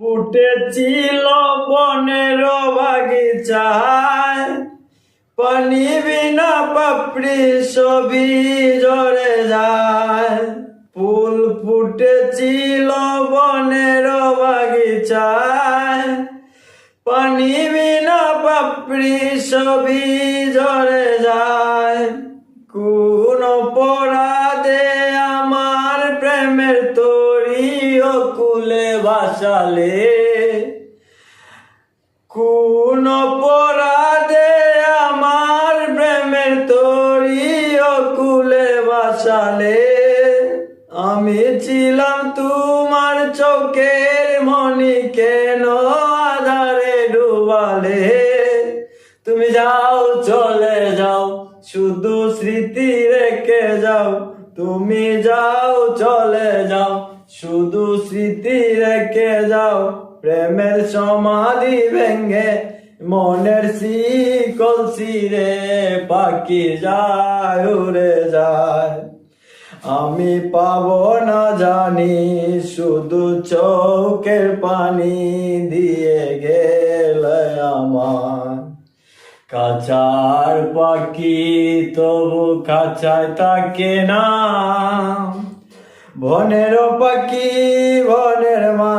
ফুটেছিল বনের বাগিচায়, পানি বিনা পাপড়ি সবই ঝরে যায়। ফুল ফুটেছিল বনের বাগিচায়, পানি বিনা পাপড়ি সবই ঝরে যায়। কোন অপরাধে আমার প্রেমের তরি অকুলে ভাসালে, কোন অপরাধে আমার প্রেমের তরি অকুলে ভাসালে। আমি ছিলাম তোমার চোখের মনি, কেন আধারে ডুবালে। তুমি যাও চলে যাও, শুধু স্মৃতি রেখে যাও। তুমি যাও চলে যাও, শুধু স্মৃতি রেখে যাও। প্রেমের সমাধি ভেঙে মনের শিকল ছিঁড়ে পাখি যায় উড়ে যায়। আমি পাবো না জানি, শুধু চোখের পানি দিয়ে গেলে আমার। খাঁচার পাখি তবু খাঁচায় থাকে না, বনের পাখি বনের মা